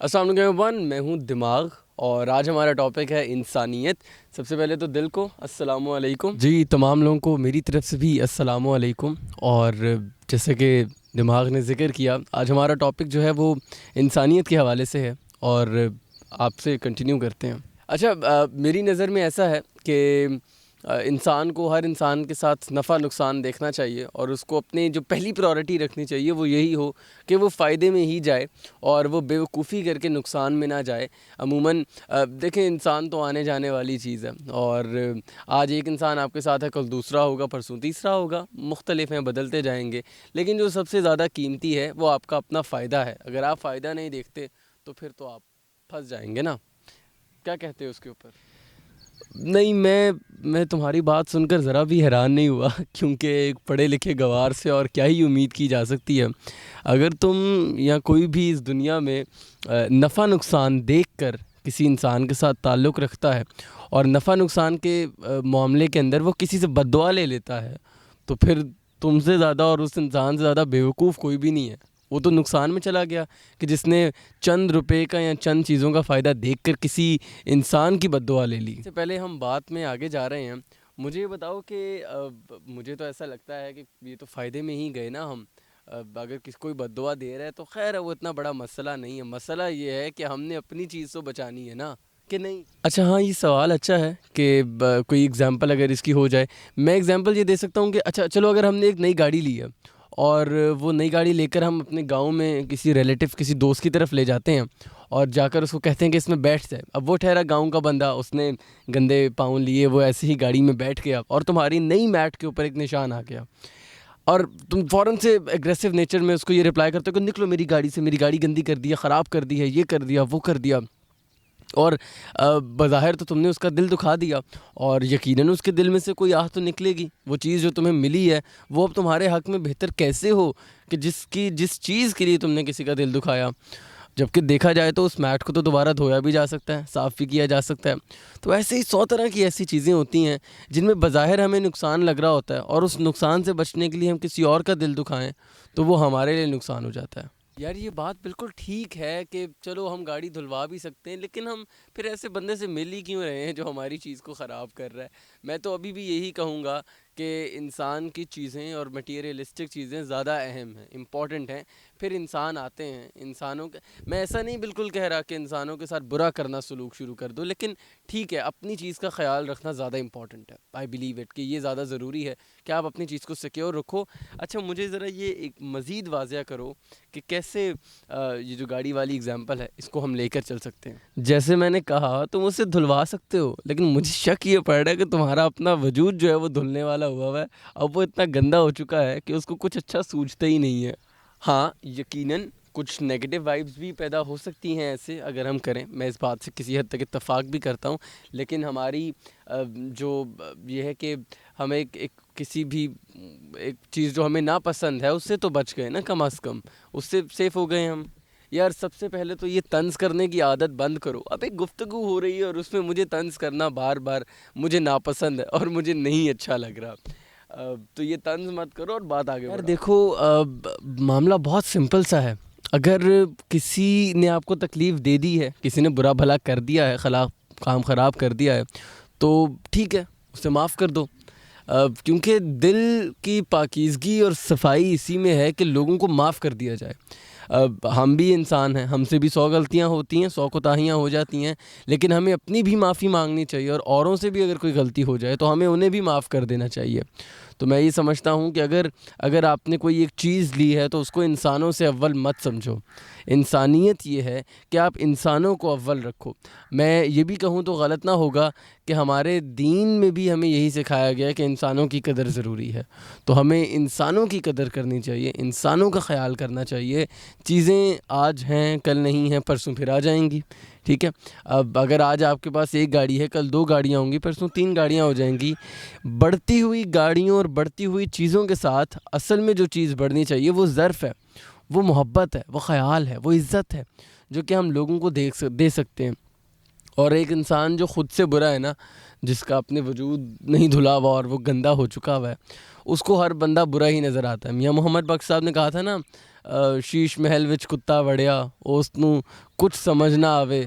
السلام علیکم ون، میں ہوں دماغ اور آج ہمارا ٹاپک ہے انسانیت۔ سب سے پہلے تو دل کو السلام علیکم جی، تمام لوگوں کو میری طرف سے بھی السلام علیکم۔ اور جیسے کہ دماغ نے ذکر کیا، آج ہمارا ٹاپک جو ہے وہ انسانیت کے حوالے سے ہے اور آپ سے کنٹینیو کرتے ہیں۔ اچھا، میری نظر میں ایسا ہے کہ انسان کو ہر انسان کے ساتھ نفع نقصان دیکھنا چاہیے اور اس کو اپنی جو پہلی پرائورٹی رکھنی چاہیے وہ یہی ہو کہ وہ فائدے میں ہی جائے اور وہ بے وقوفی کر کے نقصان میں نہ جائے۔ عموماً دیکھیں، انسان تو آنے جانے والی چیز ہے اور آج ایک انسان آپ کے ساتھ ہے، کل دوسرا ہوگا، پرسوں تیسرا ہوگا، مختلف ہیں، بدلتے جائیں گے، لیکن جو سب سے زیادہ قیمتی ہے وہ آپ کا اپنا فائدہ ہے۔ اگر آپ فائدہ نہیں دیکھتے تو پھر تو آپ پھنس جائیں گے نا۔ کیا کہتے ہیں اس کے اوپر؟ نہیں، میں تمہاری بات سن کر ذرا بھی حیران نہیں ہوا کیونکہ ایک پڑھے لکھے گوار سے اور کیا ہی امید کی جا سکتی ہے۔ اگر تم یا کوئی بھی اس دنیا میں نفع نقصان دیکھ کر کسی انسان کے ساتھ تعلق رکھتا ہے اور نفع نقصان کے معاملے کے اندر وہ کسی سے بد دعا لے لیتا ہے، تو پھر تم سے زیادہ اور اس انسان سے زیادہ بیوقوف کوئی بھی نہیں ہے۔ وہ تو نقصان میں چلا گیا کہ جس نے چند روپے کا یا چند چیزوں کا فائدہ دیکھ کر کسی انسان کی بد دعا لے لی۔ اس سے پہلے ہم بات میں آگے جا رہے ہیں، مجھے یہ بتاؤ کہ مجھے تو ایسا لگتا ہے کہ یہ تو فائدے میں ہی گئے نا ہم۔ اگر کوئی بد دعا دے رہا ہے تو خیر ہے، وہ اتنا بڑا مسئلہ نہیں ہے۔ مسئلہ یہ ہے کہ ہم نے اپنی چیز تو بچانی ہے نا، کہ نہیں؟ اچھا ہاں، یہ سوال اچھا ہے کہ کوئی ایگزامپل اگر اس کی ہو جائے۔ میں ایگزامپل یہ دے سکتا ہوں کہ اچھا چلو، اگر ہم نے ایک نئی گاڑی لی ہے اور وہ نئی گاڑی لے کر ہم اپنے گاؤں میں کسی ریلیٹیو، کسی دوست کی طرف لے جاتے ہیں اور جا کر اس کو کہتے ہیں کہ اس میں بیٹھ جائے۔ اب وہ ٹھہرا گاؤں کا بندہ، اس نے گندے پاؤں لیے، وہ ایسے ہی گاڑی میں بیٹھ گیا اور تمہاری نئی میٹ کے اوپر ایک نشان آ گیا اور تم فوراً سے ایگریسو نیچر میں اس کو یہ رپلائی کرتے ہو کہ نکلو میری گاڑی سے، میری گاڑی گندی کر دی ہے، خراب کر دی ہے، یہ کر دیا، وہ کر دیا۔ اور بظاہر تو تم نے اس کا دل دکھا دیا اور یقیناً اس کے دل میں سے کوئی آہ تو نکلے گی۔ وہ چیز جو تمہیں ملی ہے وہ اب تمہارے حق میں بہتر کیسے ہو کہ جس چیز کے لیے تم نے کسی کا دل دکھایا، جبکہ دیکھا جائے تو اس میٹ کو تو دوبارہ دھویا بھی جا سکتا ہے، صاف بھی کیا جا سکتا ہے۔ تو ایسے ہی 100 طرح کی ایسی چیزیں ہوتی ہیں جن میں بظاہر ہمیں نقصان لگ رہا ہوتا ہے اور اس نقصان سے بچنے کے لیے ہم کسی اور کا دل دکھائیں تو وہ ہمارے لیے نقصان ہو جاتا ہے۔ یار یہ بات بالکل ٹھیک ہے کہ چلو ہم گاڑی دھلوا بھی سکتے ہیں، لیکن ہم پھر ایسے بندے سے مل ہی کیوں رہے ہیں جو ہماری چیز کو خراب کر رہا ہے؟ میں تو ابھی بھی یہی کہوں گا کہ انسان کی چیزیں اور مٹیریلسٹک چیزیں زیادہ اہم ہیں، امپورٹنٹ ہیں، پھر انسان آتے ہیں۔ انسانوں کے میں ایسا نہیں بالکل کہہ رہا کہ انسانوں کے ساتھ برا کرنا سلوک شروع کر دو، لیکن ٹھیک ہے، اپنی چیز کا خیال رکھنا زیادہ امپورٹنٹ ہے۔ آئی بلیو اٹ کہ یہ زیادہ ضروری ہے کہ آپ اپنی چیز کو سیکیور رکھو۔ اچھا مجھے ذرا یہ ایک مزید واضح کرو کہ کیسے یہ جو گاڑی والی اگزامپل ہے اس کو ہم لے کر چل سکتے ہیں۔ جیسے میں نے کہا تم اسے دھلوا سکتے ہو، لیکن مجھے شک یہ پڑ رہا ہے کہ تمہارا اپنا وجود جو ہے وہ دھلنے والا ہوا ہے، اب وہ اتنا گندا ہو چکا ہے کہ اس کو کچھ اچھا سوچتا ہی نہیں ہے۔ ہاں یقیناً کچھ نیگیٹو وائبز بھی پیدا ہو سکتی ہیں ایسے اگر ہم کریں، میں اس بات سے کسی حد تک اتفاق بھی کرتا ہوں، لیکن ہماری جو یہ ہے کہ ہم ایک کسی بھی ایک چیز جو ہمیں ناپسند ہے اس سے تو بچ گئے نا، کم از کم اس سے سیف ہو گئے ہم۔ یار سب سے پہلے تو یہ طنز کرنے کی عادت بند کرو۔ اب ایک گفتگو ہو رہی ہے اور اس میں مجھے طنز کرنا بار بار مجھے ناپسند ہے اور مجھے نہیں اچھا لگ رہا، تو یہ طنز مت کرو اور بات آگے بڑھاؤ۔ یار دیکھو، معاملہ بہت سمپل سا ہے۔ اگر کسی نے آپ کو تکلیف دے دی ہے، کسی نے برا بھلا کر دیا ہے، کام خراب کر دیا ہے، تو ٹھیک ہے، اسے معاف کر دو، کیونکہ دل کی پاکیزگی اور صفائی اسی میں ہے کہ لوگوں کو معاف کر دیا جائے۔ ہم بھی انسان ہیں، ہم سے بھی 100 غلطیاں ہوتی ہیں، 100 کوتاہیاں ہو جاتی ہیں، لیکن ہمیں اپنی بھی معافی مانگنی چاہیے اور اوروں سے بھی اگر کوئی غلطی ہو جائے تو ہمیں انہیں بھی معاف کر دینا چاہیے۔ تو میں یہ سمجھتا ہوں کہ اگر آپ نے کوئی ایک چیز لی ہے تو اس کو انسانوں سے اول مت سمجھو۔ انسانیت یہ ہے کہ آپ انسانوں کو اول رکھو۔ میں یہ بھی کہوں تو غلط نہ ہوگا کہ ہمارے دین میں بھی ہمیں یہی سکھایا گیا ہے کہ انسانوں کی قدر ضروری ہے، تو ہمیں انسانوں کی قدر کرنی چاہیے، انسانوں کا خیال کرنا چاہیے۔ چیزیں آج ہیں، کل نہیں ہیں، پرسوں پھر آ جائیں گی، ٹھیک ہے؟ اب اگر آج آپ کے پاس ایک گاڑی ہے، کل 2 گاڑیاں ہوں گی، پرسوں 3 گاڑیاں ہو جائیں گی۔ بڑھتی ہوئی گاڑیوں اور بڑھتی ہوئی چیزوں کے ساتھ اصل میں جو چیز بڑھنی چاہیے وہ ظرف ہے، وہ محبت ہے، وہ خیال ہے، وہ عزت ہے، جو کہ ہم لوگوں کو دے سکتے ہیں۔ اور ایک انسان جو خود سے برا ہے نا، جس کا اپنے وجود نہیں دھلا ہوا اور وہ گندا ہو چکا ہوا ہے، اس کو ہر بندہ برا ہی نظر آتا ہے۔ میاں محمد بخش صاحب نے کہا تھا نا، ਸ਼ੀਸ਼ ਮਹਿਲ ਵਿੱਚ ਕੁੱਤਾ ਵੜਿਆ ਉਸ ਨੂੰ ਕੁਝ ਸਮਝ ਨਾ ਆਵੇ,